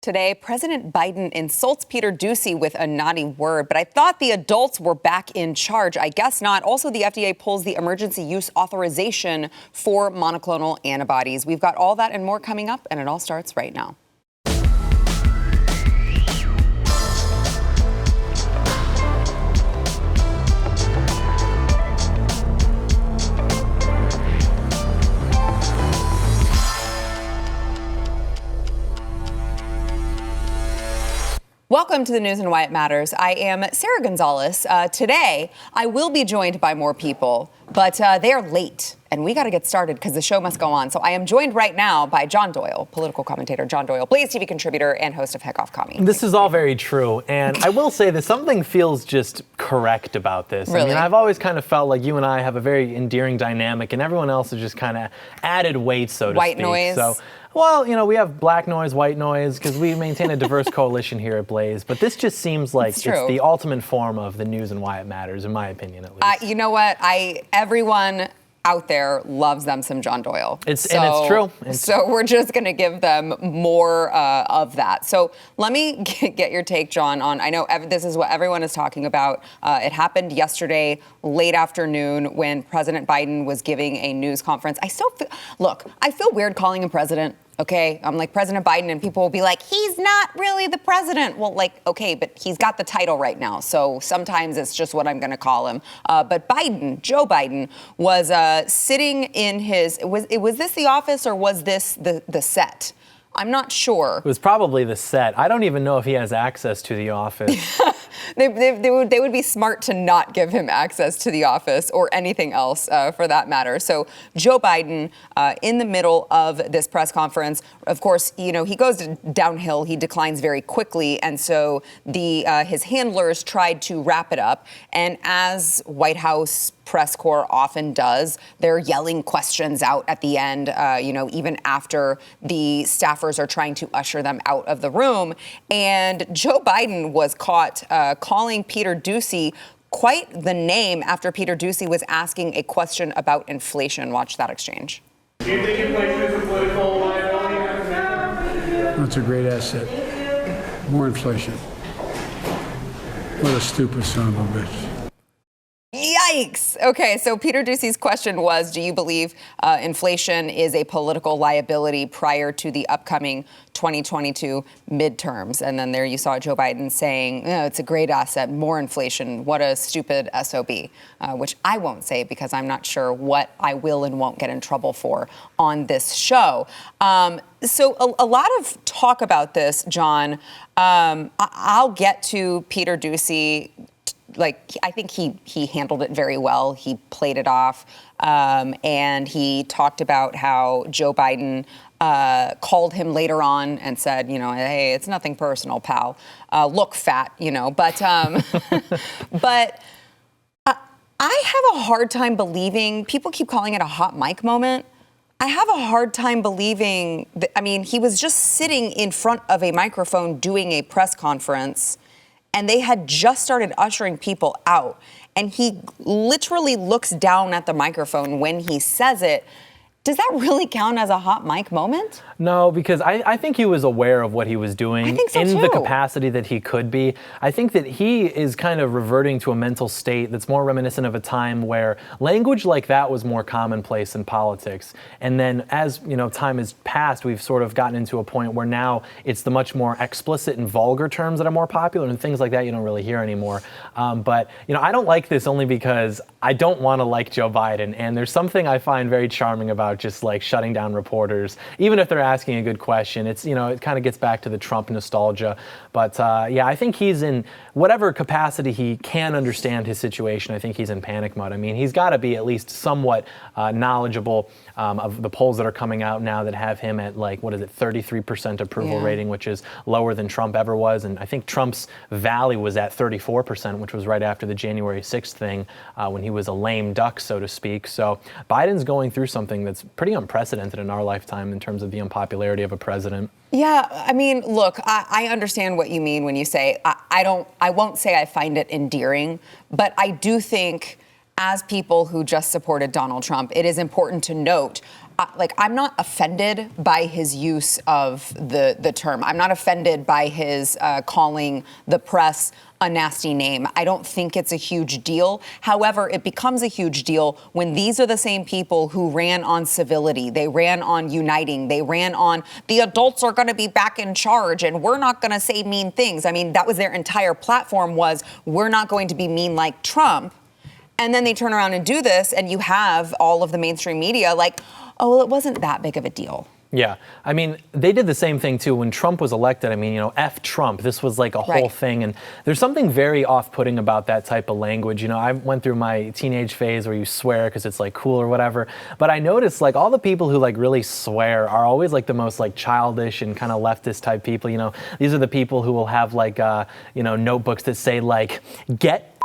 Today, President Biden insults Peter Doocy with a naughty word, but I thought the adults were back in charge. I guess not. Also, the FDA pulls the emergency use authorization for monoclonal antibodies. We've got all that and more coming up, and it all starts right now. Welcome to the news and why it matters. I am Sarah Gonzalez. Today, I will be joined by more people, but they are late, and we got to get started because the show must go on. So I am joined right now by John Doyle, political commentator John Doyle, BlazeTV contributor, and host of Heck Off Commie. This is all very true, and I will say that something feels just correct about this. Really? I mean, I've always kind of felt like you and I have a very endearing dynamic, and everyone else is just kind of added weight, so to White speak. noise. So, well, you know, we have black noise, white noise, because we maintain a diverse coalition here at Blaze. But this just seems like it's the ultimate form of the news and why it matters, in my opinion, at least. You know what? Everyone out there loves them some John Doyle. And it's true. So we're just going to give them more of that. So let me get your take, John, on, I know this is what everyone is talking about. It happened yesterday, late afternoon, when President Biden was giving a news conference. I feel weird calling him president. Okay, I'm like President Biden, and people will be like, he's not really the president. Well, like, okay, but he's got the title right now, so sometimes it's just what I'm going to call him. But Biden, Joe Biden, was sitting in his, was this the office or was this the set? I'm not sure. It was probably the set. I don't even know if he has access to the office. They would be smart to not give him access to the office or anything else for that matter. So Joe Biden, in the middle of this press conference, of course, you know, he goes downhill. He declines very quickly. And so his handlers tried to wrap it up. And as White House press corps often does, they're yelling questions out at the end, even after the staffers are trying to usher them out of the room. And Joe Biden was caught calling Peter Doocy quite the name after Peter Doocy was asking a question about inflation. Watch that exchange. Do you think inflation is a political liability? That's a great asset. More inflation. What a stupid son of a bitch. Yikes. Okay, so Peter Doocy's question was, do you believe inflation is a political liability prior to the upcoming 2022 midterms? And then there you saw Joe Biden saying, it's a great asset, more inflation, what a stupid SOB, which I won't say because I'm not sure what I will and won't get in trouble for on this show. So a lot of talk about this, John. I'll get to Peter Doocy. Like, I think he handled it very well. He played it off. And he talked about how Joe Biden called him later on and said, hey, it's nothing personal, pal. Look fat, But but I have a hard time believing, people keep calling it a hot mic moment. I have a hard time believing that, he was just sitting in front of a microphone doing a press conference, and they had just started ushering people out. And he literally looks down at the microphone when he says it. Does that really count as a hot mic moment? No, because I think he was aware of what he was doing in the capacity that he could be. I think that he is kind of reverting to a mental state that's more reminiscent of a time where language like that was more commonplace in politics. And then as, time has passed, we've sort of gotten into a point where now it's the much more explicit and vulgar terms that are more popular, and things like that you don't really hear anymore. But I don't like this only because I don't want to like Joe Biden. And there's something I find very charming about just like shutting down reporters, even if they're asking a good question. It's, it kind of gets back to the Trump nostalgia. But I think he's in whatever capacity he can understand his situation. I think he's in panic mode. He's got to be at least somewhat knowledgeable of the polls that are coming out now that have him at 33% approval rating, which is lower than Trump ever was. And I think Trump's valley was at 34%, which was right after the January 6th thing when he was a lame duck, so to speak. So Biden's going through something that's pretty unprecedented in our lifetime in terms of the unpopularity of a president. Yeah, look, I understand what you mean when you say, I won't say I find it endearing, but I do think as people who just supported Donald Trump, it is important to note I'm not offended by his use of the term. I'm not offended by his calling the press a nasty name. I don't think it's a huge deal. However, it becomes a huge deal when these are the same people who ran on civility. They ran on uniting. They ran on the adults are going to be back in charge and we're not going to say mean things. I mean, that was their entire platform was we're not going to be mean like Trump. And then they turn around and do this and you have all of the mainstream media like, oh, well, it wasn't that big of a deal. Yeah. I mean, they did the same thing, too, when Trump was elected. I mean, F Trump. This was like a whole thing. And there's something very off-putting about that type of language. I went through my teenage phase where you swear because it's like cool or whatever. But I noticed like all the people who like really swear are always like the most like childish and kind of leftist type people. These are the people who will have like, notebooks that say like, get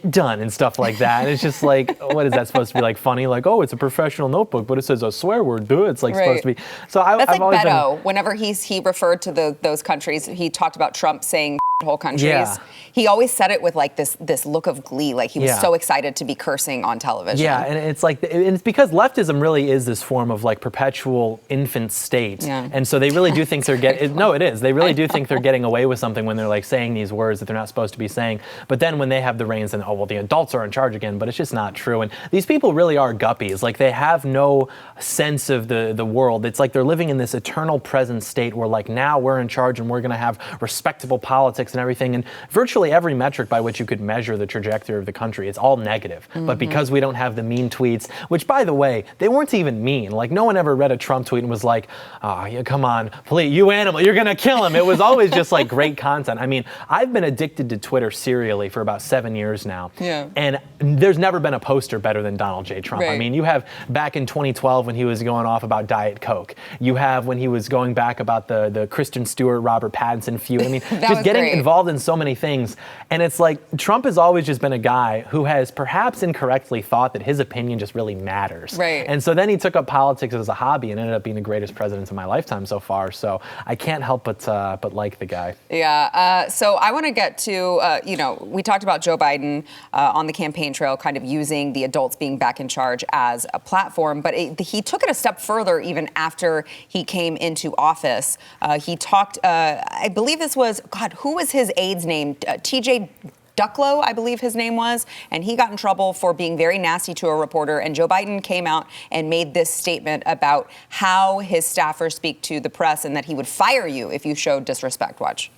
done and stuff like that. And it's just like, what is that supposed to be like funny? Like, oh, it's a professional notebook, but it says a swear word. Duh. It's like supposed to be. So That's I've like always Beto. Whenever he referred to those countries, he talked about Trump saying whole countries. Yeah. He always said it with like this look of glee, like he was so excited to be cursing on television. Yeah, and it's like, it's because leftism really is this form of like perpetual infant state. Yeah. And so they really do think they're getting, no, it is. They really do think they're getting away with something when they're like saying these words that they're not supposed to be saying. But then when they have the reins, then, oh, well, the adults are in charge again, but it's just not true. And these people really are guppies. Like they have no sense of the world. It's like they're living in this eternal present state where like now we're in charge and we're going to have respectable politics and everything. And virtually every metric by which you could measure the trajectory of the country, it's all negative. Mm-hmm. But because we don't have the mean tweets, which by the way, they weren't even mean. Like no one ever read a Trump tweet and was like, oh, yeah, come on, please, you animal, you're going to kill him. It was always just like great content. I mean, I've been addicted to Twitter serially for about 7 years now. Yeah. And there's never been a poster better than Donald J. Trump. Right. I mean, you have back in 2012 when he was going off about Diet Coke. You have when he was going back about the Kristen Stewart, Robert Pattinson feud. I mean, just getting involved in so many things. And it's like Trump has always just been a guy who has perhaps incorrectly thought that his opinion just really matters. Right. And so then he took up politics as a hobby and ended up being the greatest president of my lifetime so far. So I can't help but like the guy. Yeah. So I want to get to, we talked about Joe Biden on the campaign trail kind of using the adults being back in charge as a platform. But he took it a step further even after he came into office. He talked, I believe this was, God, who was his aide's name? TJ Ducklow, I believe his name was, and he got in trouble for being very nasty to a reporter. And Joe Biden came out and made this statement about how his staffers speak to the press and that he would fire you if you showed disrespect. Watch.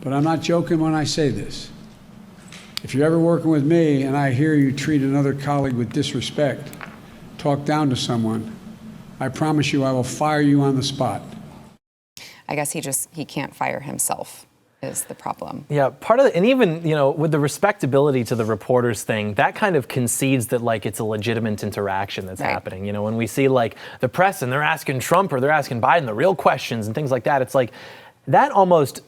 But I'm not joking when I say this. If you're ever working with me and I hear you treat another colleague with disrespect, talk down to someone, I promise you I will fire you on the spot. I guess he can't fire himself. Is the problem. Yeah, part of it, and even, with the respectability to the reporters thing, that kind of concedes that like it's a legitimate interaction that's happening. When we see like the press and they're asking Trump or they're asking Biden the real questions and things like that, it's like that almost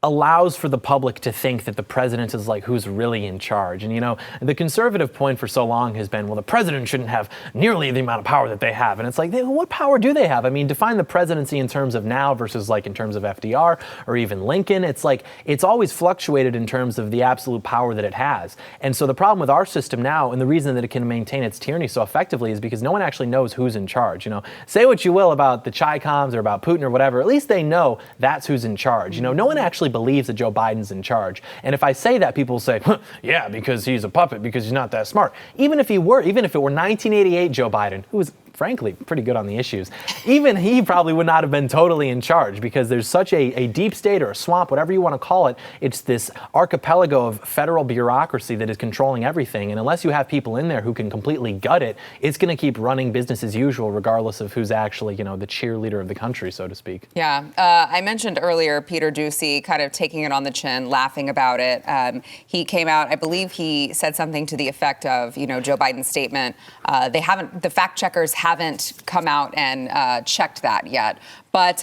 allows for the public to think that the president is like who's really in charge. And, the conservative point for so long has been, well, the president shouldn't have nearly the amount of power that they have. And it's like, what power do they have? I mean, define the presidency in terms of now versus like in terms of FDR or even Lincoln. It's like, it's always fluctuated in terms of the absolute power that it has. And so the problem with our system now, and the reason that it can maintain its tyranny so effectively is because no one actually knows who's in charge. Say what you will about the Chi-Coms or about Putin or whatever, at least they know that's who's in charge. No one actually believes that Joe Biden's in charge. And if I say that, people say, yeah, because he's a puppet, because he's not that smart. Even if it were 1988 Joe Biden, who was frankly pretty good on the issues, even he probably would not have been totally in charge because there's such a deep state or a swamp, whatever you want to call it. It's this archipelago of federal bureaucracy that is controlling everything. And unless you have people in there who can completely gut it, it's going to keep running business as usual, regardless of who's actually, the cheerleader of the country, so to speak. Yeah. I mentioned earlier Peter Doocy kind of taking it on the chin, laughing about it. He came out, I believe he said something to the effect of, Joe Biden's statement. The fact checkers haven't come out and checked that yet. But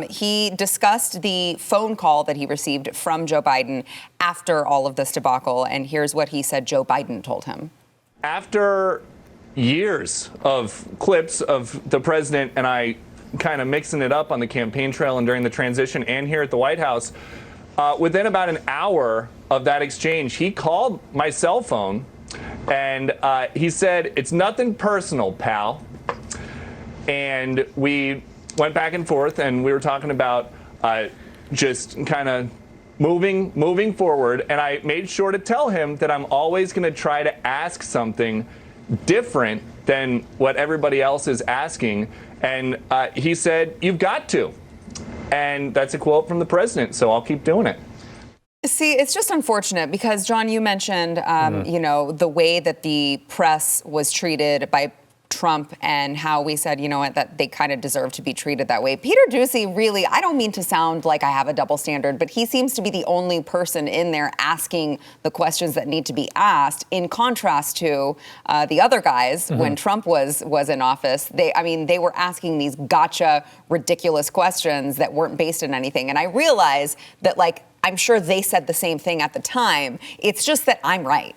he discussed the phone call that he received from Joe Biden after all of this debacle. And here's what he said Joe Biden told him. After years of clips of the president and I kind of mixing it up on the campaign trail and during the transition and here at the White House, within about an hour of that exchange, he called my cell phone and he said, "It's nothing personal, pal. and we went back and forth, and we were talking about just kind of moving forward, and I made sure to tell him that I'm always going to try to ask something different than what everybody else is asking, and he said, "You've got to," and that's a quote from the president, so I'll keep doing it. See, it's just unfortunate because, John, you mentioned, you know, the way that the press was treated by Trump and how we said, you know what, that they kind of deserve to be treated that way. Peter Doocy, really, I don't mean to sound like I have a double standard, but he seems to be the only person in there asking the questions that need to be asked, in contrast to the other guys when Trump was in office. They were asking these gotcha, ridiculous questions that weren't based in anything. And I realize that, like, I'm sure they said the same thing at the time. It's just that I'm right.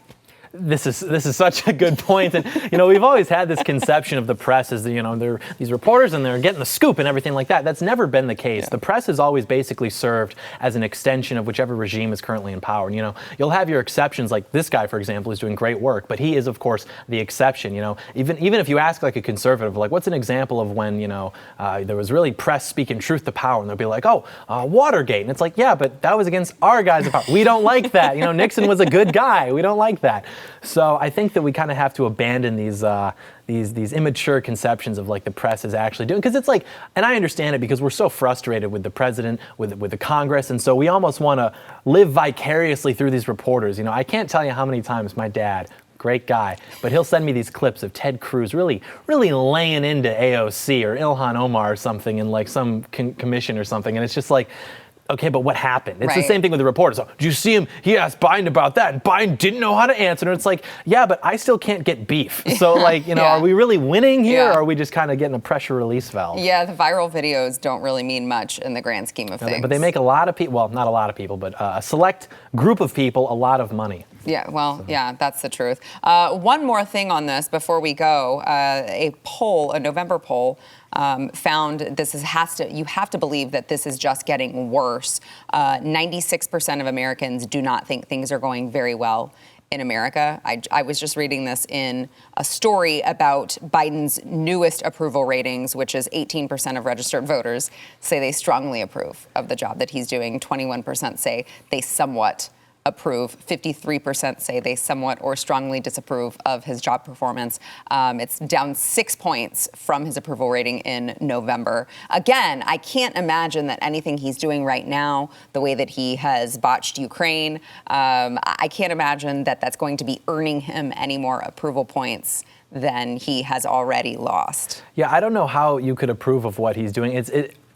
This is such a good point. And, you know, we've always had this conception of the press as, you know, they're these reporters and they're getting the scoop and everything like that. That's never been the case. The press has always basically served as an extension of whichever regime is currently in power. And, you know, you'll have your exceptions, like this guy, for example, is doing great work, but he is, of course, the exception. You know, even if you ask like a conservative, like, what's an example of when, you know, there was really press speaking truth to power, and they'll be like, oh, Watergate. And it's like, yeah, but that was against our guys in power. We don't like that. You know, Nixon was a good guy. We don't like that. So I think that we kind of have to abandon these immature conceptions of like the press is actually doing, because it's like, and I understand it because we're so frustrated with the president, with the Congress, and so we almost want to live vicariously through these reporters. You know, I can't tell you how many times my dad, great guy, but he'll send me these clips of Ted Cruz really laying into AOC or Ilhan Omar or something in like some commission or something, and it's just like, okay, but what happened? It's the same thing with the reporters. So, did you see him? He asked Biden about that, and Biden didn't know how to answer. And it's like, yeah, but I still can't get beef. So, like, you know, are we really winning here, or are we just kind of getting a pressure release valve? Yeah, the viral videos don't really mean much in the grand scheme of things. But they make a lot of people, well, not a lot of people, but a select group of people a lot of money. Yeah, well, yeah, that's the truth. One more thing on this before we go. A November poll, found you have to believe that this is just getting worse. 96% of Americans do not think things are going very well in America. I was just reading this in a story about Biden's newest approval ratings, which is 18% of registered voters say they strongly approve of the job that he's doing. 21% say they somewhat approve. 53% say they somewhat or strongly disapprove of his job performance. It's down 6 points from his approval rating in November. Again, I can't imagine that anything he's doing right now, the way that he has botched Ukraine, I can't imagine that that's going to be earning him any more approval points than he has already lost. Yeah, I don't know how you could approve of what he's doing.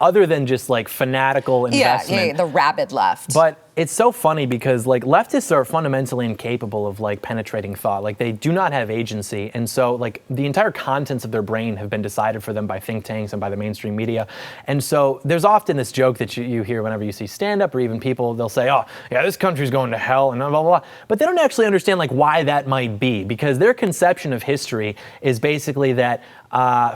Other than just like fanatical investment. Yeah, the rabid left. But it's so funny because like leftists are fundamentally incapable of like penetrating thought. Like they do not have agency. And so like the entire contents of their brain have been decided for them by think tanks and by the mainstream media. And so there's often this joke that you hear whenever you see stand-up or even people, they'll say, oh, yeah, this country's going to hell and blah, blah, blah. But they don't actually understand like why that might be, because their conception of history is basically that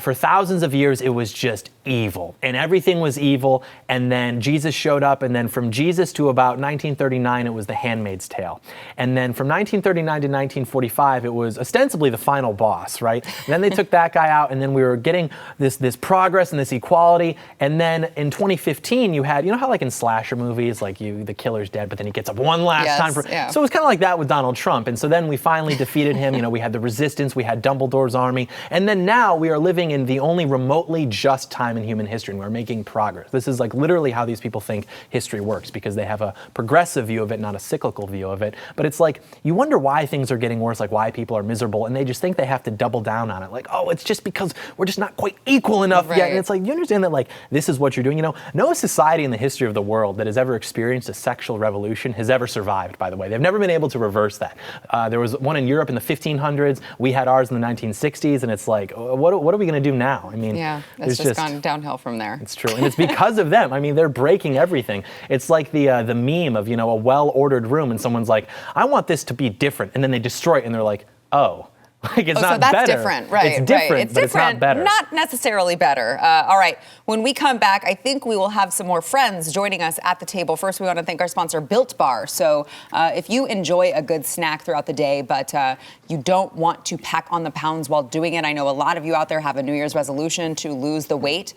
for thousands of years, it was just evil and everything was evil. And then Jesus showed up. And then from Jesus to about 1939, it was The Handmaid's Tale. And then from 1939 to 1945, it was ostensibly the final boss, right? And then they took that guy out, and then we were getting this progress and this equality. And then in 2015, you had, you know how like in slasher movies, like the killer's dead, but then he gets up one last time. So it was kind of like that with Donald Trump. And so then we finally defeated him. You know, we had the resistance, we had Dumbledore's army. And then now we are living in the only remotely just time in human history, and we're making progress. This is like literally how these people think history works, because they have a progressive view of it, not a cyclical view of it. But it's like, you wonder why things are getting worse, like why people are miserable, and they just think they have to double down on it. Like, oh, it's just because we're just not quite equal enough yet. And it's like, you understand that like this is what you're doing. You know, no society in the history of the world that has ever experienced a sexual revolution has ever survived, by the way. They've never been able to reverse that. There was one in Europe in the 1500s. We had ours in the 1960s, and it's like, what are we going to do now? I mean, yeah, it's just gone downhill from there. It's true, and it's because of them. I mean, they're breaking everything. It's like the meme of, you know, a well-ordered room, and someone's like, I want this to be different, and then they destroy it, and they're like, oh, Like, it's not so that's better. different, right? It's different, right. It's but different, it's not better. Not necessarily better. All right. When we come back, I think we will have some more friends joining us at the table. First, we want to thank our sponsor, Built Bar. So if you enjoy a good snack throughout the day, but you don't want to pack on the pounds while doing it, I know a lot of you out there have a New Year's resolution to lose the weight.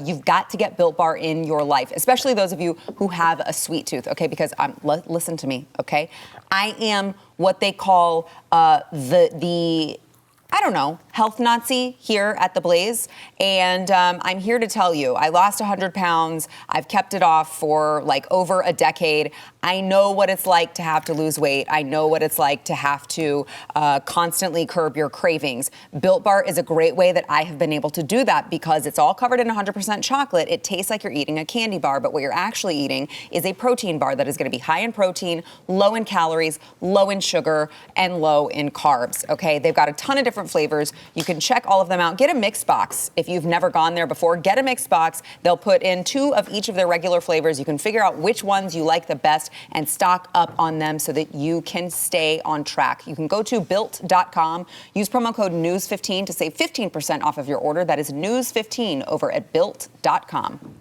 You've got to get Built Bar in your life, especially those of you who have a sweet tooth, okay? Because listen to me, okay? I am what they call the I don't know, health Nazi here at the Blaze. And I'm here to tell you, I lost 100 pounds. I've kept it off for like over a decade. I know what it's like to have to lose weight. I know what it's like to have to constantly curb your cravings. Built Bar is a great way that I have been able to do that because it's all covered in 100% chocolate. It tastes like you're eating a candy bar, but what you're actually eating is a protein bar that is going to be high in protein, low in calories, low in sugar, and low in carbs. Okay, they've got a ton of different flavors. You can check all of them out. Get a mixed box. If you've never gone there before, get a mixed box. They'll put in 2 of each of their regular flavors. You can figure out which ones you like the best and stock up on them so that you can stay on track. You can go to built.com, use promo code news15 to save 15% off of your order. That is news15 over at built.com.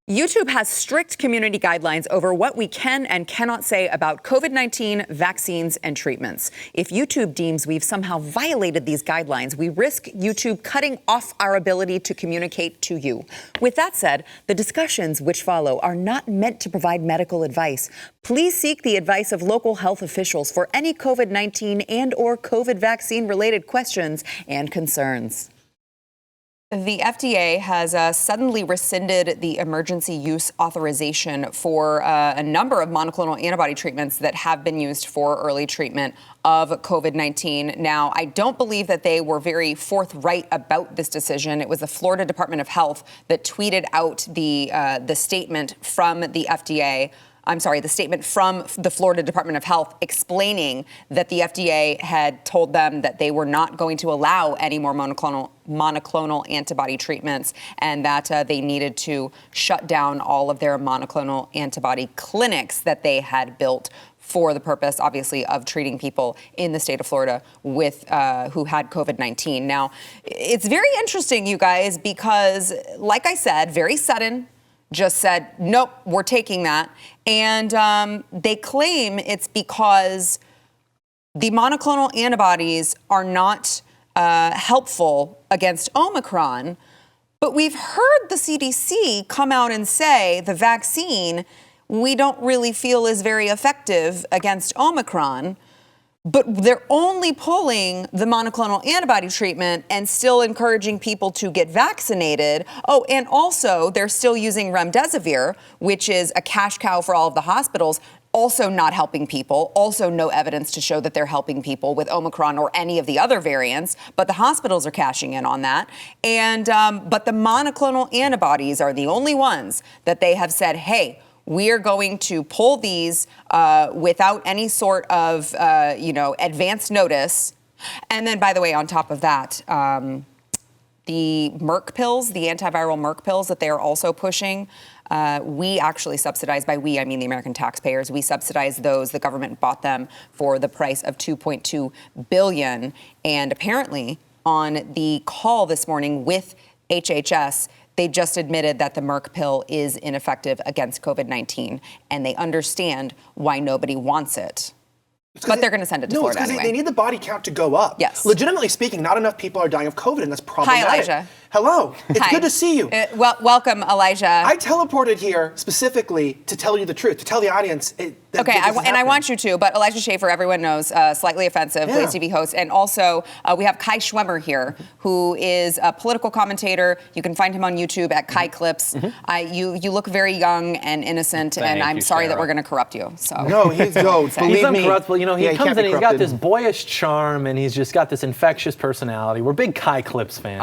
YouTube has strict community guidelines over what we can and cannot say about COVID-19 vaccines and treatments. If YouTube deems we've somehow violated these guidelines, we risk YouTube cutting off our ability to communicate to you. With that said, the discussions which follow are not meant to provide medical advice. Please seek the advice of local health officials for any COVID-19 and/or COVID vaccine-related questions and concerns. The FDA has suddenly rescinded the emergency use authorization for a number of monoclonal antibody treatments that have been used for early treatment of COVID-19. Now, I don't believe that they were very forthright about this decision. It was the Florida Department of Health that tweeted out the statement from the FDA. I'm sorry, the statement from the Florida Department of Health explaining that the FDA had told them that they were not going to allow any more monoclonal antibody treatments and that they needed to shut down all of their monoclonal antibody clinics that they had built for the purpose, obviously, of treating people in the state of Florida with who had COVID-19. Now, it's very interesting, you guys, because, like I said, very sudden, just said, nope, we're taking that. And they claim it's because the monoclonal antibodies are not helpful against Omicron. But we've heard the CDC come out and say the vaccine we don't really feel is very effective against Omicron. But they're only pulling the monoclonal antibody treatment and still encouraging people to get vaccinated. Oh, and also they're still using remdesivir, which is a cash cow for all of the hospitals, also not helping people, also no evidence to show that they're helping people with Omicron or any of the other variants, but the hospitals are cashing in on that. And but the monoclonal antibodies are the only ones that they have said, hey, we are going to pull these without any sort of, advance notice. And then, by the way, on top of that, the Merck pills, the antiviral Merck pills that they are also pushing, we actually subsidize, by we, I mean the American taxpayers, we subsidize those. The government bought them for the price of $2.2 billion. And apparently, on the call this morning with HHS, they just admitted that the Merck pill is ineffective against COVID-19, and they understand why nobody wants it. But they're going to send it to Florida anyway. They need the body count to go up. Yes. Legitimately speaking, not enough people are dying of COVID, and that's problematic. Hi, Elijah. Hello. It's Hi. good to see you. Welcome, Elijah. I teleported here specifically to tell you the truth, to tell the audience. I want you to, but Elijah Schaefer, everyone knows, slightly offensive, Yeah. BlazeTV host. And also, we have Kai Schwemmer here, who is a political commentator. You can find him on YouTube at Kai Clips. You look very young and innocent, and I'm sorry that we're going to corrupt you. So No, he's believe He's me. uncorruptible. You know, he comes in, he's got corrupted. this boyish charm, and he's just got this infectious personality. We're big Kai Clips fans.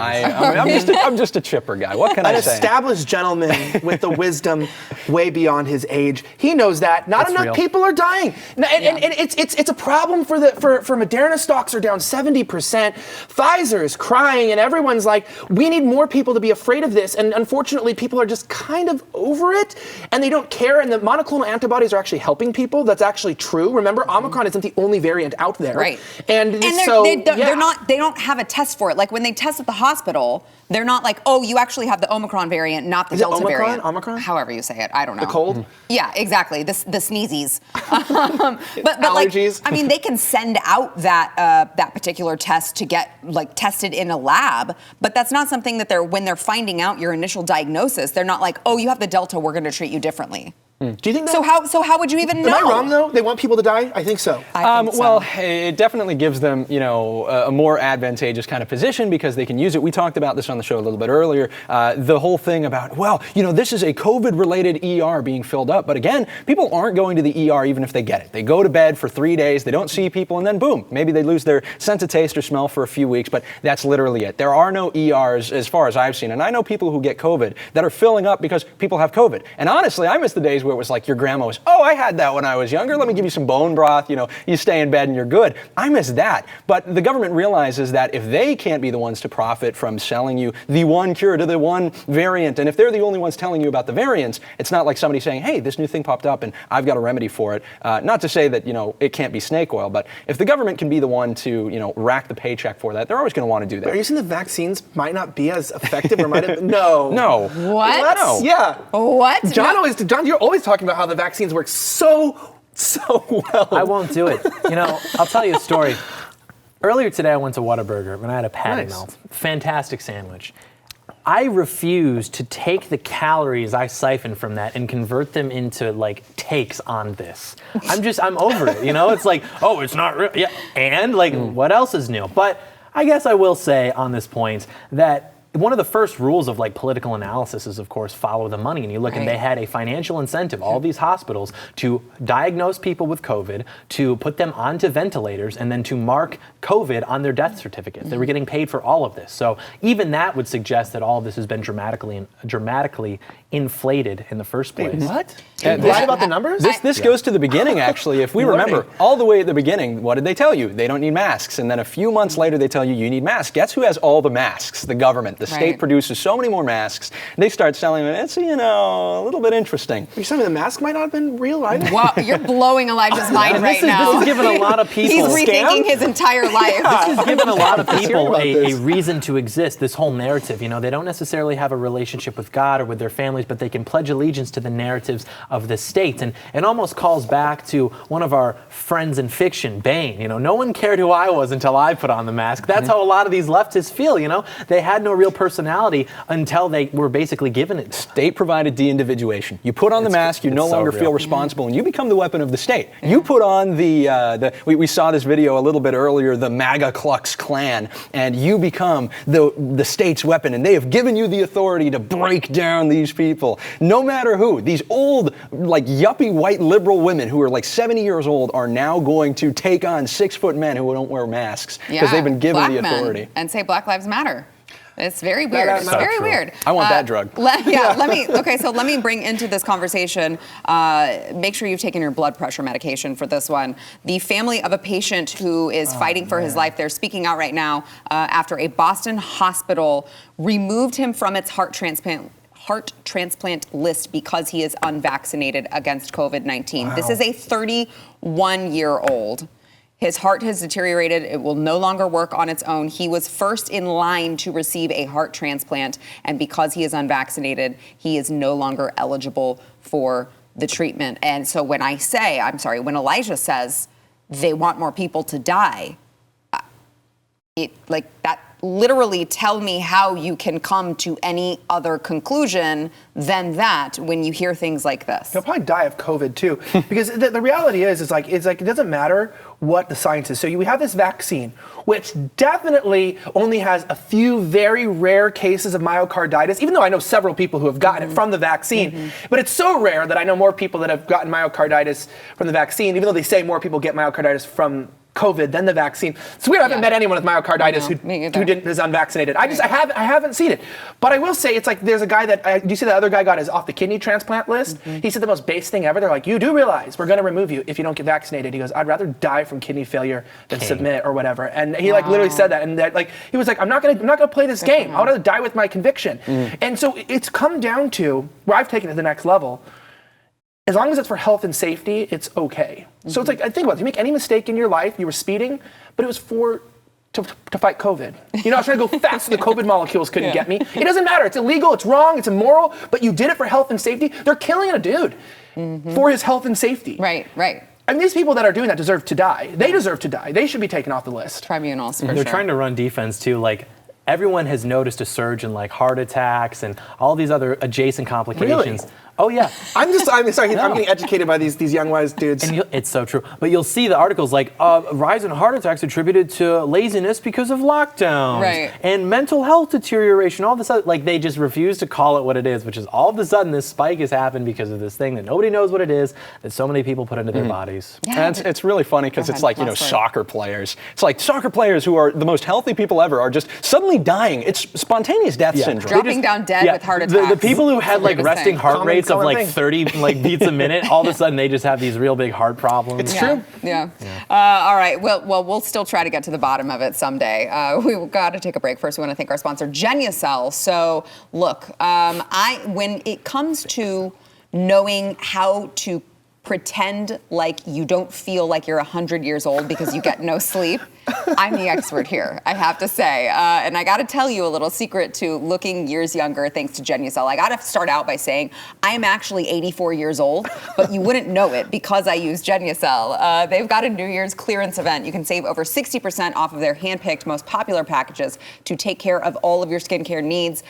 I'm just a chipper guy. What can An I say? established gentleman with the wisdom way beyond his age. He knows that. Not That's enough real. People are dying. And it's a problem for Moderna stocks are down 70%. Pfizer is crying, and everyone's like, we need more people to be afraid of this. And unfortunately, people are just kind of over it, and they don't care. And the monoclonal antibodies are actually helping people. That's actually true. Remember, Omicron isn't the only variant out there. Right. And they don't have a test for it. Like when they test at the hospital, they're not like, oh, you actually have the Omicron variant, not the Delta variant. Omicron? However you say it, I don't know. The cold? Yeah, exactly. The sneezies. but allergies. Like, I mean, they can send out that particular test to get like tested in a lab, but that's not something that when they're finding out your initial diagnosis, they're not like, oh, you have the Delta, we're going to treat you differently. Do you think that? So how would you even know? Am I wrong though? They want people to die? I think so. I think so. Well, it definitely gives them, a more advantageous kind of position because they can use it. We talked about this on the show a little bit earlier. The whole thing about, this is a COVID-related ER being filled up. But again, people aren't going to the ER even if they get it. They go to bed for 3 days, they don't see people, and then boom, maybe they lose their sense of taste or smell for a few weeks. But that's literally it. There are no ERs as far as I've seen. And I know people who get COVID that are filling up because people have COVID. And honestly, I miss the days where it was like your grandma was, oh, I had that when I was younger. Let me give you some bone broth. You stay in bed and you're good. I miss that. But the government realizes that if they can't be the ones to profit from selling you the one cure to the one variant, and if they're the only ones telling you about the variants, it's not like somebody saying, hey, this new thing popped up and I've got a remedy for it. Not to say that, it can't be snake oil, but if the government can be the one to, rack the paycheck for that, they're always going to want to do that. Are you saying the vaccines might not be as effective or might have? No. What? No. Yeah. What? John, you're always talking about how the vaccines work so well. I won't do it. I'll tell you a story. Earlier today, I went to Whataburger and I had a patty melt. Fantastic sandwich. I refuse to take the calories I siphon from that and convert them into takes on this. I'm over it. It's like, oh, it's not real. Yeah. And what else is new? But I guess I will say on this point that one of the first rules of political analysis is, of course, follow the money. And you look, and they had a financial incentive, all these hospitals, to diagnose people with COVID, to put them onto ventilators, and then to mark COVID on their death certificate. They were getting paid for all of this. So even that would suggest that all of this has been dramatically inflated in the first place. Wait, what? Right about the numbers? This goes to the beginning, actually. If we remember, all the way at the beginning, what did they tell you? They don't need masks. And then a few months later, they tell you, you need masks. Guess who has all the masks? The government. The state produces so many more masks. They start selling them. It's, a little bit interesting. You're saying the mask might not have been real either? Wow, you're blowing Elijah's mind now. This has given a lot of people... He's rethinking his entire life. This has given a lot of people a reason to exist, this whole narrative. They don't necessarily have a relationship with God or with their families, but they can pledge allegiance to the narratives of the state. And it almost calls back to one of our friends in fiction, Bane. No one cared who I was until I put on the mask. That's how a lot of these leftists feel, They had no real personality until they were basically given it. State-provided de-individuation. You put on the mask, you no longer feel responsible, and you become the weapon of the state. You put on we saw this video a little bit earlier, the MAGA Klux Klan, and you become the state's weapon, and they have given you the authority to break down these people. No matter who. These old, yuppie white liberal women who are 70 years old are now going to take on 6-foot men who don't wear masks because they've been given the authority. And say Black Lives Matter. It's very weird. It's very weird. I want that drug. Let me bring into this conversation, make sure you've taken your blood pressure medication for this one. The family of a patient who is fighting for his life, they're speaking out right now after a Boston hospital removed him from its heart transplant list because he is unvaccinated against COVID-19. Wow. This is a 31-year-old. His heart has deteriorated. It will no longer work on its own. He was first in line to receive a heart transplant, and because he is unvaccinated, he is no longer eligible for the treatment. And so when Elijah says they want more people to die, that literally tell me how you can come to any other conclusion than that when you hear things like this. He'll probably die of COVID too, because the reality is, it doesn't matter what the science is. So we have this vaccine, which definitely only has a few very rare cases of myocarditis, even though I know several people who have gotten it from the vaccine. But it's so rare that I know more people that have gotten myocarditis from the vaccine, even though they say more people get myocarditis from COVID, then the vaccine. So we haven't met anyone with myocarditis who is unvaccinated. I haven't seen it. But I will say, it's like there's a guy do you see the other guy got off the kidney transplant list? He said the most base thing ever. They're like, you do realize we're going to remove you if you don't get vaccinated. He goes, I'd rather die from kidney failure than submit or whatever. And he literally said that. And that, he was like, I'm not gonna play this game. I want to die with my conviction. And so it's come down to where I've taken it to the next level. As long as it's for health and safety, it's okay. So it's like, I think about it. You make any mistake in your life, you were speeding, but it was to fight COVID. I was trying to go fast so the COVID molecules couldn't get me. It doesn't matter. It's illegal, it's wrong, it's immoral, but you did it for health and safety. They're killing a dude for his health and safety. Right. And these people that are doing that deserve to die. They deserve to die. They should be taken off the list. Tribunals, for They're trying to run defense too, everyone has noticed a surge in heart attacks and all these other adjacent complications. Really? Oh yeah. I'm sorry. I'm getting educated by these young wise dudes. And it's so true. But you'll see the articles rise in heart attacks attributed to laziness because of lockdowns. Right. And mental health deterioration. All this other, they just refuse to call it what it is, which is all of a sudden this spike has happened because of this thing that nobody knows what it is, that so many people put into their bodies. Yeah. And it's really funny because it's soccer players. It's like soccer players who are the most healthy people ever are just suddenly dying. It's spontaneous death syndrome. Dropping down dead with heart attacks. The people who had resting heart rates of 30 beats a minute, all of a sudden they just have these real big heart problems. It's true. Yeah. All right. Well, we'll still try to get to the bottom of it someday. We've got to take a break. First, we want to thank our sponsor, Genucel. So, look, when it comes to knowing how to pretend like you don't feel like you're 100 years old because you get no sleep, I'm the expert here, I have to say. And I got to tell you a little secret to looking years younger thanks to Genucel. I got to start out by saying I am actually 84 years old, but you wouldn't know it because I use Genucel. They've got a New Year's clearance event. You can save over 60% off of their handpicked most popular packages to take care of all of your skincare needs.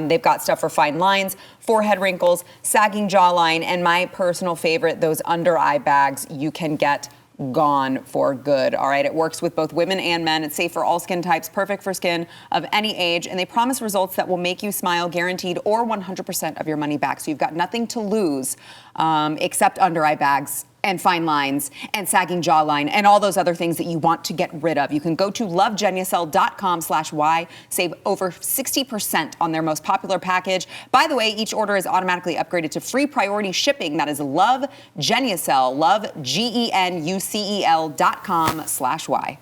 They've got stuff for fine lines, forehead wrinkles, sagging jawline, and my personal favorite, those under eye bags you can get gone for good. All right, it works with both women and men. It's safe for all skin types, perfect for skin of any age, and they promise results that will make you smile, guaranteed, or 100% of your money back. So you've got nothing to lose except under eye bags and fine lines and sagging jawline and all those other things that you want to get rid of. You can go to lovegenucel.com/Y, save over 60% on their most popular package. By the way, each order is automatically upgraded to free priority shipping. That is lovegenucel, lovegenucel.com/Y.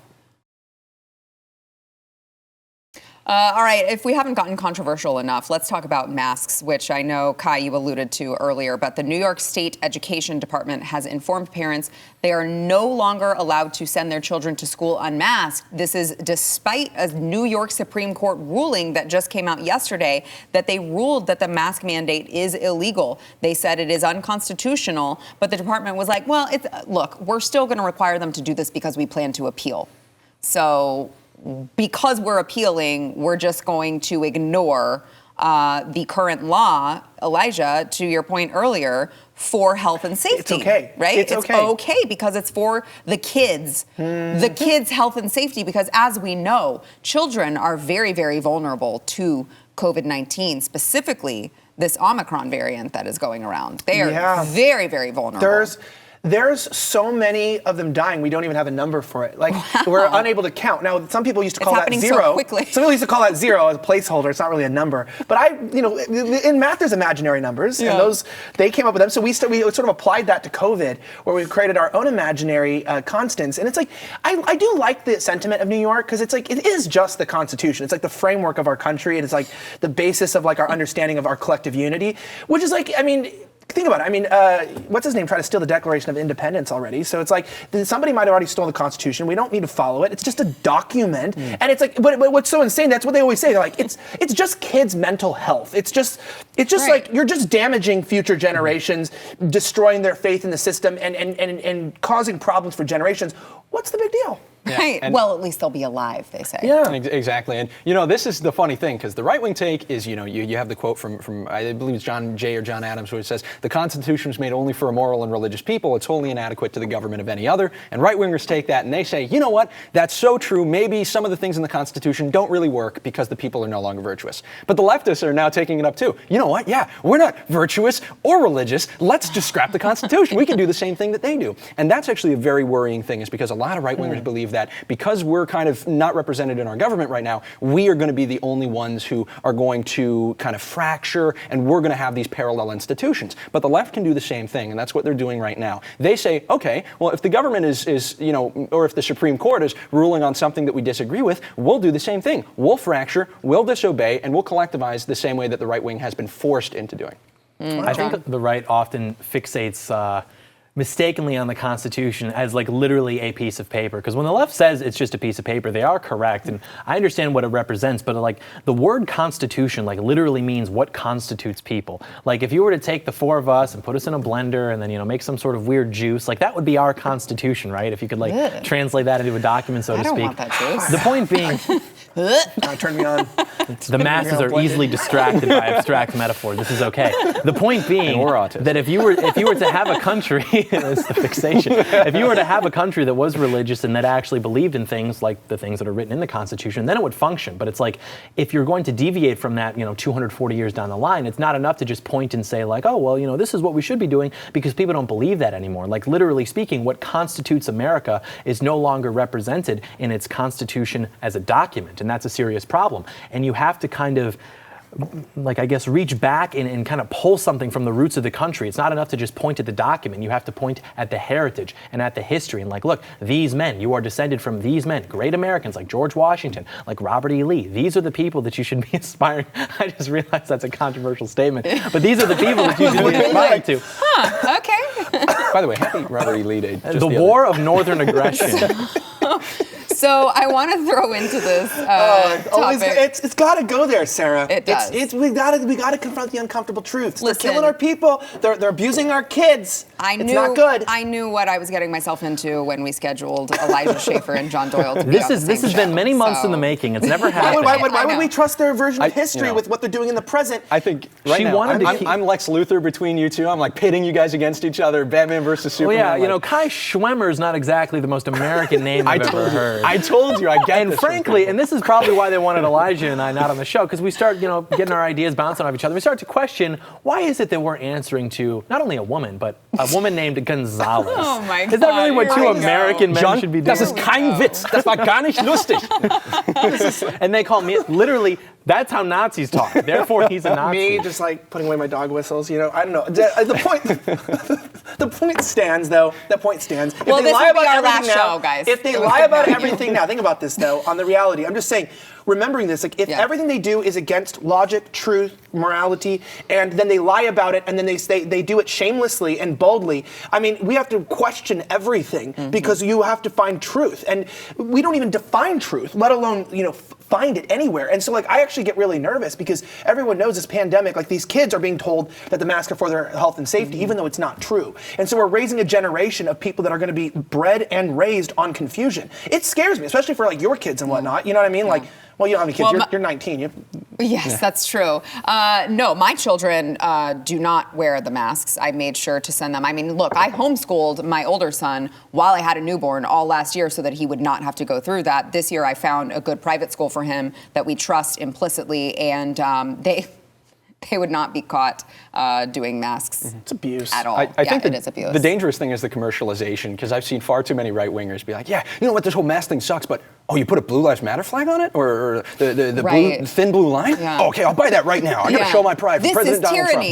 All right, if we haven't gotten controversial enough, let's talk about masks, which I know, Kai, you alluded to earlier, but the New York State Education Department has informed parents they are no longer allowed to send their children to school unmasked. This is despite a New York Supreme Court ruling that just came out yesterday that they ruled that the mask mandate is illegal. They said it is unconstitutional, but the department was like, well, look, we're still going to require them to do this because we plan to appeal. So because we're appealing, we're just going to ignore the current law, Elijah, to your point earlier, for health and safety. It's okay. Right? It's okay because it's for the kids, the kids' health and safety, because as we know, children are very, very vulnerable to COVID-19, specifically this Omicron variant that is going around. They are very, very vulnerable. There's so many of them dying, we don't even have a number for it. We're unable to count. Now, some people used to call that zero. So quickly. Some people used to call that zero as a placeholder. It's not really a number. But in math, there's imaginary numbers, and they came up with them. So we sort of applied that to COVID, where we created our own imaginary constants. And it's like, I do like the sentiment of New York, because it's like, it is just the Constitution. It's like the framework of our country. It is like the basis of our understanding of our collective unity, which is think about it. What's his name tried to steal the Declaration of Independence already? So it's like somebody might have already stolen the Constitution. We don't need to follow it. It's just a document. And it's like, but what's so insane? That's what they always say. They're like, it's just kids' mental health. It's just like you're just damaging future generations, destroying their faith in the system, and causing problems for generations. What's the big deal? Right. Well, at least they'll be alive, they say. Yeah. Exactly. And, this is the funny thing, because the right-wing take is, you have the quote from I believe it's John Jay or John Adams, where it says, the Constitution is made only for moral and religious people. It's wholly inadequate to the government of any other. And right-wingers take that and they say, you know what? That's so true. Maybe some of the things in the Constitution don't really work because the people are no longer virtuous. But the leftists are now taking it up too. You know what? Yeah, we're not virtuous or religious. Let's just scrap the Constitution. We can do the same thing that they do. And that's actually a very worrying thing, is because a lot of right-wingers believe that because we're kind of not represented in our government right now, we are going to be the only ones who are going to kind of fracture, and we're going to have these parallel institutions. But the left can do the same thing, and that's what they're doing right now. They say, okay, well, if the government is or if the Supreme Court is ruling on something that we disagree with, we'll do the same thing. We'll fracture, we'll disobey, and we'll collectivize the same way that the right wing has been forced into doing. I think the right often fixates mistakenly on the Constitution as like literally a piece of paper. Because when the left says it's just a piece of paper, they are correct. And I understand what it represents, but like the word Constitution like literally means what constitutes people. Like if you were to take the four of us and put us in a blender and then, make some sort of weird juice, like that would be our Constitution, right? If you could like translate that into a document, so to speak. I don't want that juice. The point being, Turn me on. the masses are easily distracted by abstract metaphor. This is okay. The point being that if you were to have a country, it's the fixation. If you were to have a country that was religious and that actually believed in things like the things that are written in the Constitution, then it would function. But it's like if you're going to deviate from that, 240 years down the line, it's not enough to just point and say like, oh well, this is what we should be doing, because people don't believe that anymore. Like literally speaking, what constitutes America is no longer represented in its Constitution as a document, and that's a serious problem. And you have to kind of reach back and kind of pull something from the roots of the country. It's not enough to just point at the document. You have to point at the heritage and at the history and look, these men, you are descended from these men, great Americans like George Washington, like Robert E. Lee. These are the people that you should be aspiring. I just realized that's a controversial statement, but these are the people that you should be aspiring to. Okay. By the way, happy Robert E. Lee Day. The War of Northern Aggression. So I want to throw into this topic. It's got to go there, Sarah. It does. We got to confront the uncomfortable truths. Listen, they're killing our people. They're abusing our kids. It's not good. I knew what I was getting myself into when we scheduled Elijah Schaefer and John Doyle to be this on is the this same has been show, many months in the making. It's never happened. Why would we trust their version of history with what they're doing in the present? I think I'm Lex Luthor between you two. I'm like pitting you guys against each other. Batman versus Superman. Well, yeah, Kai Schwemmer is not exactly the most American name I've ever heard. I told you. I get and frankly, and this is probably why they wanted Elijah and I not on the show, because we start, getting our ideas bouncing off each other. We start to question, why is it that we're answering to not only a woman, but a woman named Gonzalez? Oh my God. Is that really what two American men should be doing? Das ist kein Witz. Das war gar nicht lustig. And they call me, literally, that's how Nazis talk. Therefore, he's a Nazi. Me just like putting away my dog whistles, I don't know. The point stands, though. That point stands. Well, this will be our last show, guys. If they lie about everything now, think about this, though, on the reality. I'm just saying, remembering this, if everything they do is against logic, truth, morality, and then they lie about it, and then they do it shamelessly and boldly, I mean, we have to question everything because you have to find truth. And we don't even define truth, let alone, find it anywhere. And so, I actually get really nervous because everyone knows this pandemic, these kids are being told that the masks are for their health and safety, even though it's not true. And so we're raising a generation of people that are going to be bred and raised on confusion. It scares me, especially for your kids and whatnot. You know what I mean? Well, you don't have any kids. You're 19. Yes, that's true. No, my children do not wear the masks. I made sure to send them. I mean, look, I homeschooled my older son while I had a newborn all last year so that he would not have to go through that. This year I found a good private school for him that we trust implicitly, and they would not be caught doing masks. It's abuse. At all. I think it is abuse. The dangerous thing is the commercialization, because I've seen far too many right-wingers be like, yeah, you know what, this whole mask thing sucks, but you put a Blue Lives Matter flag on it? Or the thin blue line? Yeah. Oh, okay, I'll buy that right now. I'm going to show my pride for President Donald Trump.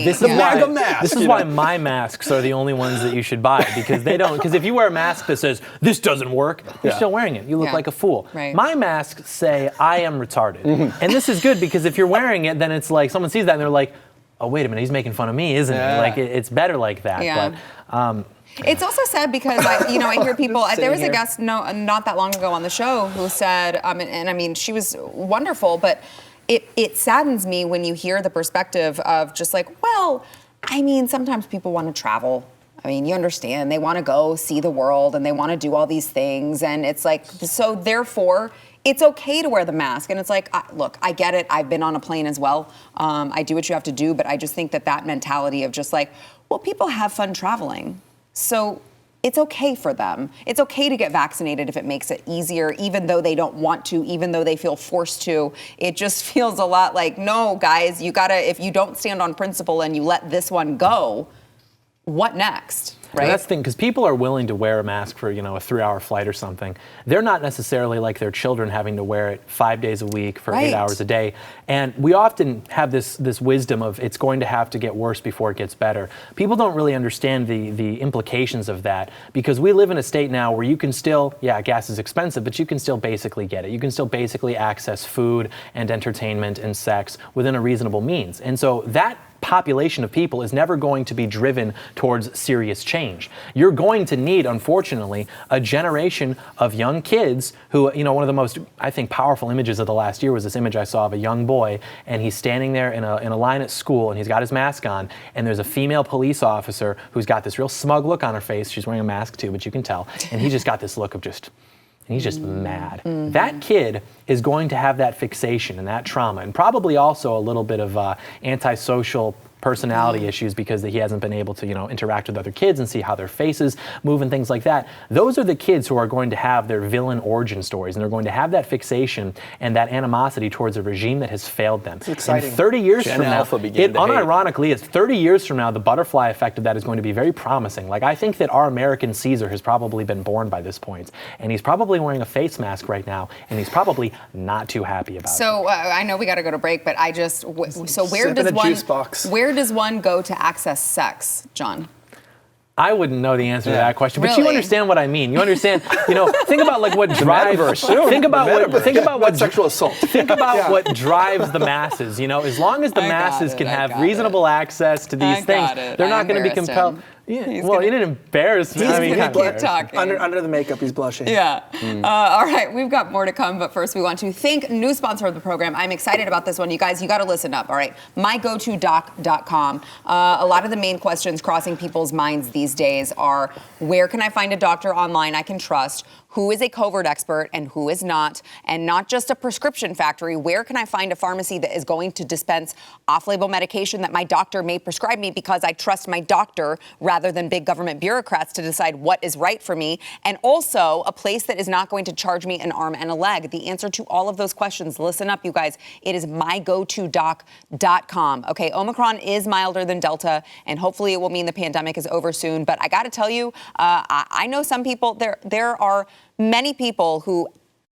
This is why my masks are the only ones that you should buy, because they don't. Because if you wear a mask that says, this doesn't work, you're still wearing it. You look like a fool. Right. My masks say, I am retarded. And this is good, because if you're wearing it, then it's like someone sees that and they're like, oh, wait a minute, he's making fun of me, isn't he? It's better like that. Yeah. But, it's also sad because I hear people. There was a guest not that long ago on the show who said, and I mean, she was wonderful, but it saddens me when you hear the perspective of just sometimes people want to travel. I mean, you understand, they want to go see the world and they want to do all these things, and it's so therefore, it's okay to wear the mask. And it's look, I get it. I've been on a plane as well. I do what you have to do, but I just think that mentality of just people have fun traveling. So it's okay for them. It's okay to get vaccinated if it makes it easier, even though they don't want to, even though they feel forced to. It just feels a lot like, no, guys, you gotta, if you don't stand on principle and you let this one go, what next? Right? And that's the thing, because people are willing to wear a mask for, a 3-hour flight or something. They're not necessarily like their children having to wear it 5 days a week for 8 hours a day. And we often have this wisdom of it's going to have to get worse before it gets better. People don't really understand the implications of that, because we live in a state now where you can still, gas is expensive, but you can still basically get it. You can still basically access food and entertainment and sex within a reasonable means. And so that population of people is never going to be driven towards serious change. You're going to need, unfortunately, a generation of young kids who, one of the most, I think, powerful images of the last year was this image I saw of a young boy, and he's standing there in a line at school, and he's got his mask on, and there's a female police officer who's got this real smug look on her face. She's wearing a mask too, but you can tell. And he just got this look of and he's just mad. Mm-hmm. That kid is going to have that fixation and that trauma, and probably also a little bit of antisocial personality issues because he hasn't been able to, interact with other kids and see how their faces move and things like that. Those are the kids who are going to have their villain origin stories, and they're going to have that fixation and that animosity towards a regime that has failed them. It's exciting. And 30 years from now, it unironically is 30 years from now, the butterfly effect of that is going to be very promising. Like, I think that our American Caesar has probably been born by this point, and he's probably wearing a face mask right now, and he's probably not too happy about it. So I know we got to go to break, but where does one go to access sex, John? I wouldn't know the answer to that question, but Really? you understand what I mean. You understand, think about like what drives, think about what sexual assault. Think about what drives the masses, as long as the masses can have reasonable access to these things, they're not going to be compelled. Yeah, well, he didn't embarrass me. He's going to keep talking. Under the makeup, he's blushing. Yeah. All right, we've got more to come, but first we want to thank new sponsor of the program. I'm excited about this one. You guys, you got to listen up, all right? mygotodoc.com. A lot of the main questions crossing people's minds these days are, where can I find a doctor online I can trust? Who is a covert expert and who is not? And not just a prescription factory. Where can I find a pharmacy that is going to dispense off-label medication that my doctor may prescribe me because I trust my doctor rather than big government bureaucrats to decide what is right for me? And also a place that is not going to charge me an arm and a leg. The answer to all of those questions, listen up, you guys, it is mygotodoc.com. Okay, Omicron is milder than Delta, and hopefully it will mean the pandemic is over soon. But I got to tell you, I know some people, there are many people who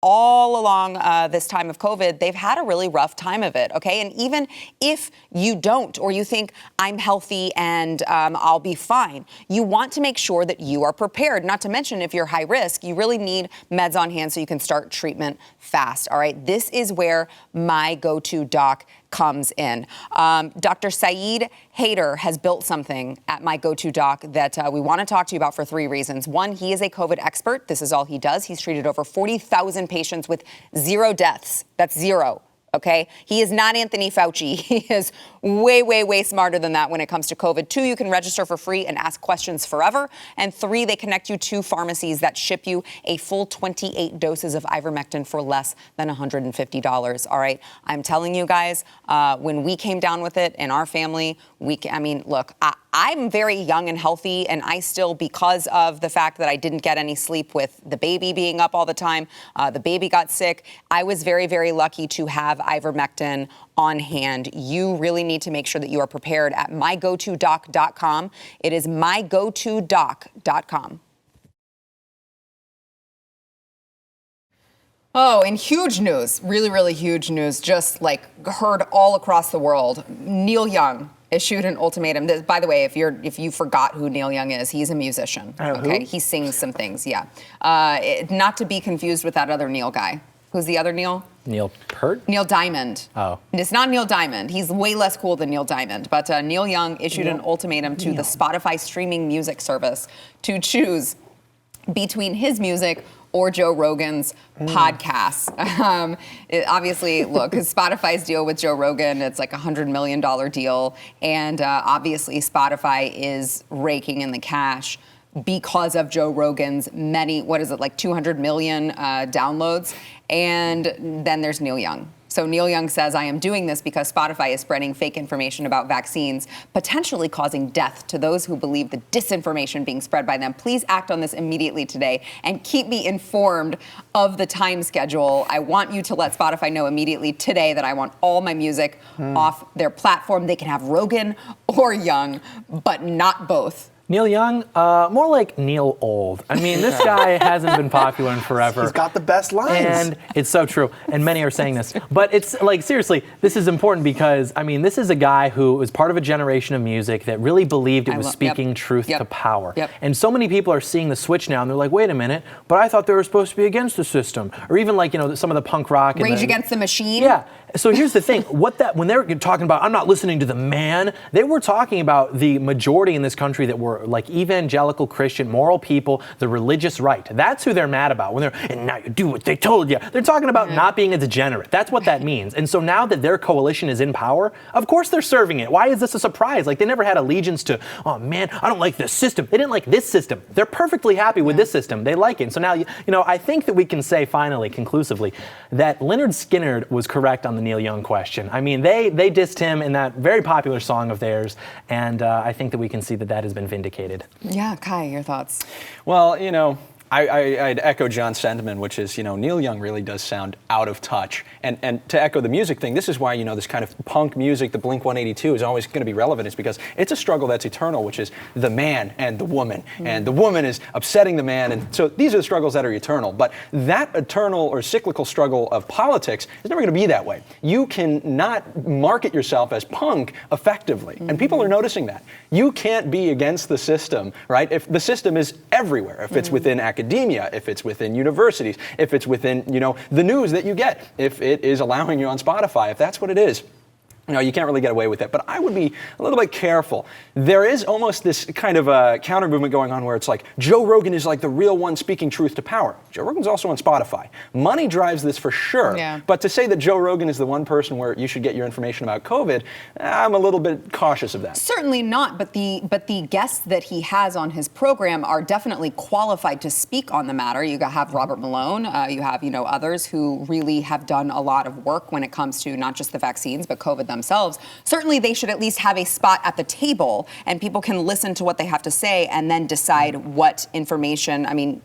all along this time of COVID, they've had a really rough time of it, okay? And even if you don't, or you think I'm healthy and I'll be fine, you want to make sure that you are prepared. Not to mention, if you're high risk, you really need meds on hand so you can start treatment fast, all right? This is where My Go-To Doc comes in. Dr. Saeed Haider has built something at My Go-To Doc that we want to talk to you about for 3 reasons. One, he is a COVID expert. This is all he does. He's treated over 40,000 patients with 0 deaths. That's 0. Okay? He is not Anthony Fauci. He is way, way, way smarter than that when it comes to COVID. 2, you can register for free and ask questions forever. And 3, they connect you to pharmacies that ship you a full 28 doses of ivermectin for less than $150. All right? I'm telling you guys, when we came down with it in our family, look, I'm very young and healthy, and I still, because of the fact that I didn't get any sleep with the baby being up all the time, the baby got sick. I was very, very lucky to have ivermectin on hand. You really need to make sure that you are prepared at mygotodoc.com. It is mygotodoc.com. Oh, and huge news, really, really huge news, just like heard all across the world. Neil Young issued an ultimatum. By the way, if you forgot who Neil Young is, he's a musician. Okay, he sings some things. Yeah, not to be confused with that other Neil guy. Who's the other Neil? Neil Peart? Neil Diamond. Oh. It's not Neil Diamond. He's way less cool than Neil Diamond. But Neil Young issued an ultimatum to the Spotify streaming music service to choose between his music or Joe Rogan's podcasts. Obviously, look, Spotify's deal with Joe Rogan, it's like a $100 million deal. And obviously, Spotify is raking in the cash because of Joe Rogan's many, 200 million downloads. And then there's Neil Young. So Neil Young says, I am doing this because Spotify is spreading fake information about vaccines, potentially causing death to those who believe the disinformation being spread by them. Please act on this immediately today and keep me informed of the time schedule. I want you to let Spotify know immediately today that I want all my music off their platform. They can have Rogan or Young, but not both. Neil Young, more like Neil Old. I mean, this guy hasn't been popular in forever. He's got the best lines. And it's so true. And many are saying this. But it's like, seriously, this is important because, I mean, this is a guy who was part of a generation of music that really believed it was speaking truth to power. And so many people are seeing the switch now and they're like, wait a minute, but I thought they were supposed to be against the system. Or even like, you know, some of the punk rock. Rage Against the Machine? Yeah. So here's the thing, when they're talking about, I'm not listening to the man, they were talking about the majority in this country that were like evangelical Christian, moral people, the religious right. That's who they're mad about when they're, and now you do what they told you. They're talking about not being a degenerate. That's what that means. And so now that their coalition is in power, of course they're serving it. Why is this a surprise? Like they never had allegiance to, oh man, I don't like this system. They didn't like this system. They're perfectly happy with this system. They like it. So now, you know, I think that we can say finally, conclusively, that Lynyrd Skynyrd was correct on the Neil Young question. I mean, they dissed him in that very popular song of theirs, and I think that we can see that that has been vindicated. Yeah, Kai, your thoughts? Well, you know, I'd echo John's sentiment, which is, you know, Neil Young really does sound out of touch. And to echo the music thing, this is why, you know, this kind of punk music, the Blink-182 is always going to be relevant, is because it's a struggle that's eternal, which is the man and the woman. And the woman is upsetting the man. And so these are the struggles that are eternal. But that eternal or cyclical struggle of politics is never going to be that way. You cannot market yourself as punk effectively. And people are noticing that. You can't be against the system, right? If the system is everywhere, if it's within academia, if it's within universities, if it's within, you know, the news that you get, if it is allowing you on Spotify, if that's what it is. You know, you can't really get away with it. But I would be a little bit careful. There is almost this kind of a counter movement going on where it's like Joe Rogan is like the real one speaking truth to power. Joe Rogan's also on Spotify. Money drives this for sure. Yeah. But to say that Joe Rogan is the one person where you should get your information about COVID, I'm a little bit cautious of that. Certainly not. But the guests that he has on his program are definitely qualified to speak on the matter. You have Robert Malone. You have, you know, others who really have done a lot of work when it comes to not just the vaccines, but COVID themselves. Certainly they should at least have a spot at the table and people can listen to what they have to say and then decide what information, I mean,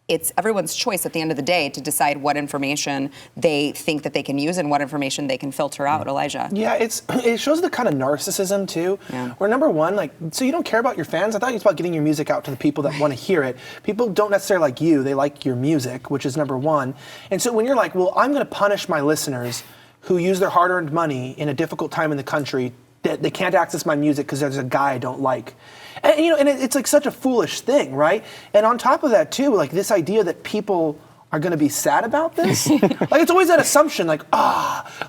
it's everyone's choice at the end of the day to decide what information they think that they can use and what information they can filter out. Elijah. Yeah, it shows the kind of narcissism too. Yeah. Where number one, like, so you don't care about your fans. I thought it was about getting your music out to the people that want to hear it. People don't necessarily like you, they like your music, which is number one. And so when you're like, well, I'm going to punish my listeners who use their hard-earned money in a difficult time in the country, that they can't access my music because there's a guy I don't like. And, you know, and it's like such a foolish thing, right? And on top of that too, like this idea that people are going to be sad about this. Like it's always that assumption, like,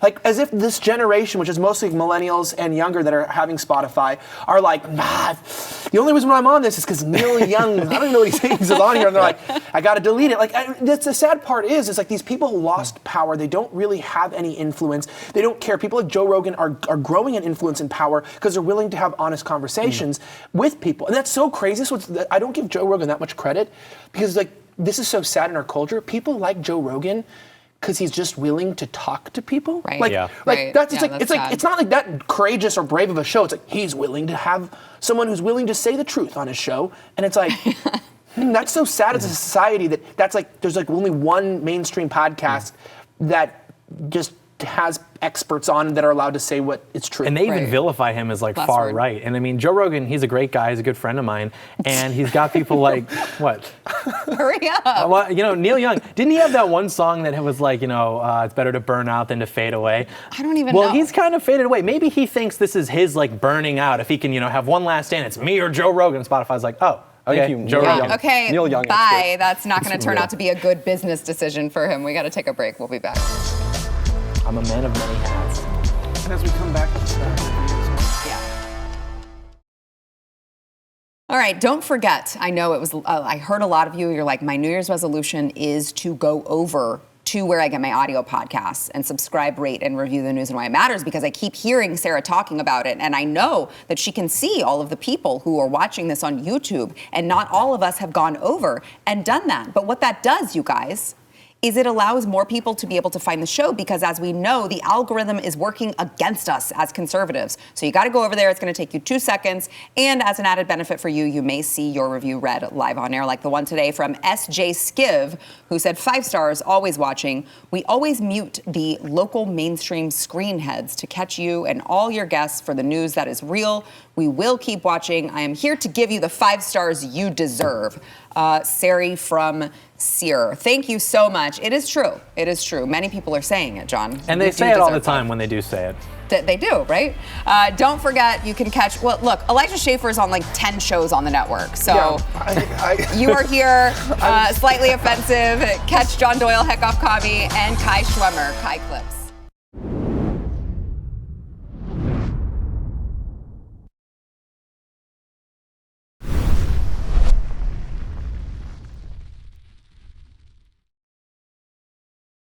like as if this generation, which is mostly millennials and younger that are having Spotify, are like, the only reason why I'm on this is because Neil Young, I don't even know what he thinks is on here, and they're like, I got to delete it. Like, that's the sad part is like these people lost power. They don't really have any influence. They don't care. People like Joe Rogan are growing in influence and power because they're willing to have honest conversations with people. And that's so crazy. So I don't give Joe Rogan that much credit because like, this is so sad in our culture. People like Joe Rogan because he's just willing to talk to people. Right. Like, Yeah. like Right. that's Yeah, it's like that's it's like sad. it's not like that courageous or brave of a show. It's like he's willing to have someone who's willing to say the truth on his show, and it's like that's so sad as a society that's like there's like only one mainstream podcast that just has experts on that are allowed to say what is true. And they even vilify him as like Last far word. right. And I mean, Joe Rogan, he's a great guy. He's a good friend of mine. And he's got people like, what? Hurry up. Well, you know, Neil Young, didn't he have that one song that was like, you know, it's better to burn out than to fade away? I don't even know. Well, he's kind of faded away. Maybe he thinks this is his like burning out. If he can, you know, have one last stand, it's me or Joe Rogan. Spotify's like, oh, okay, Thank you, Joe Neil Rogan. Young. Okay, Neil Young bye. expert. That's not going to turn out to be a good business decision for him. We got to take a break. We'll be back. I'm a man of many hats. And as we come back to All right, don't forget, I know it was, I heard a lot of you, you're like, my New Year's resolution is to go over to where I get my audio podcasts and subscribe, rate, and review the news and why it matters, because I keep hearing Sarah talking about it, and I know that she can see all of the people who are watching this on YouTube, and not all of us have gone over and done that. But what that does, you guys, is it allows more people to be able to find the show because, as we know, the algorithm is working against us as conservatives. So you got to go over there. It's going to take you 2 seconds. And as an added benefit for you, you may see your review read live on air, like the one today from SJ Skiv, who said 5 stars, always watching. We always mute the local mainstream screen heads to catch you and all your guests for the news that is real. We will keep watching. I am here to give you the 5 stars you deserve. Sari from Sear. Thank you so much. It is true. It is true. Many people are saying it, John. And they say it all the time when they do say it. They do, right? Don't forget, you can catch, well, look, Elijah Schaefer's on like 10 shows on the network. So you are here, slightly offensive. Catch John Doyle, Heck Off Kami, and Kai Schwemmer, Kai Clips.